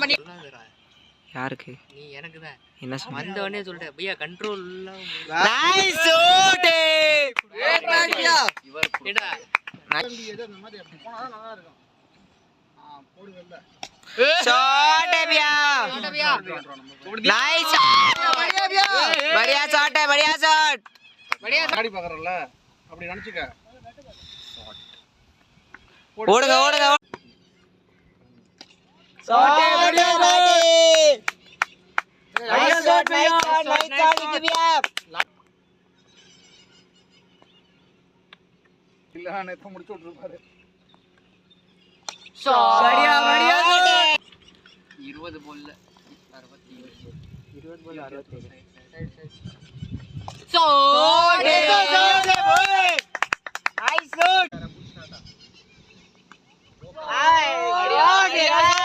நான் பண்ணி யாருக்கு நீ எனக்கு தான் என்ன சொன்ன வந்தவனே சொல்லிட்டேன் பையா கண்ட்ரோல் நைஸ் ஷாட் ஏடா ஷாட் भैया नाइस बढ़िया शॉट है बढ़िया शॉट ஆடி பாக்குறல்ல அப்படி நினைச்சுக்க ஓடுங்க ஓடுங்க शॉट है बढ़िया शॉट नाइस शॉट भैया இல்ல நான் இப்ப முடிச்சு விட்டுருப்பாரு बढ़िया बढ़िया 20 பால்ல 67 20 பால் 67 शॉट नाइस शॉट बढ़िया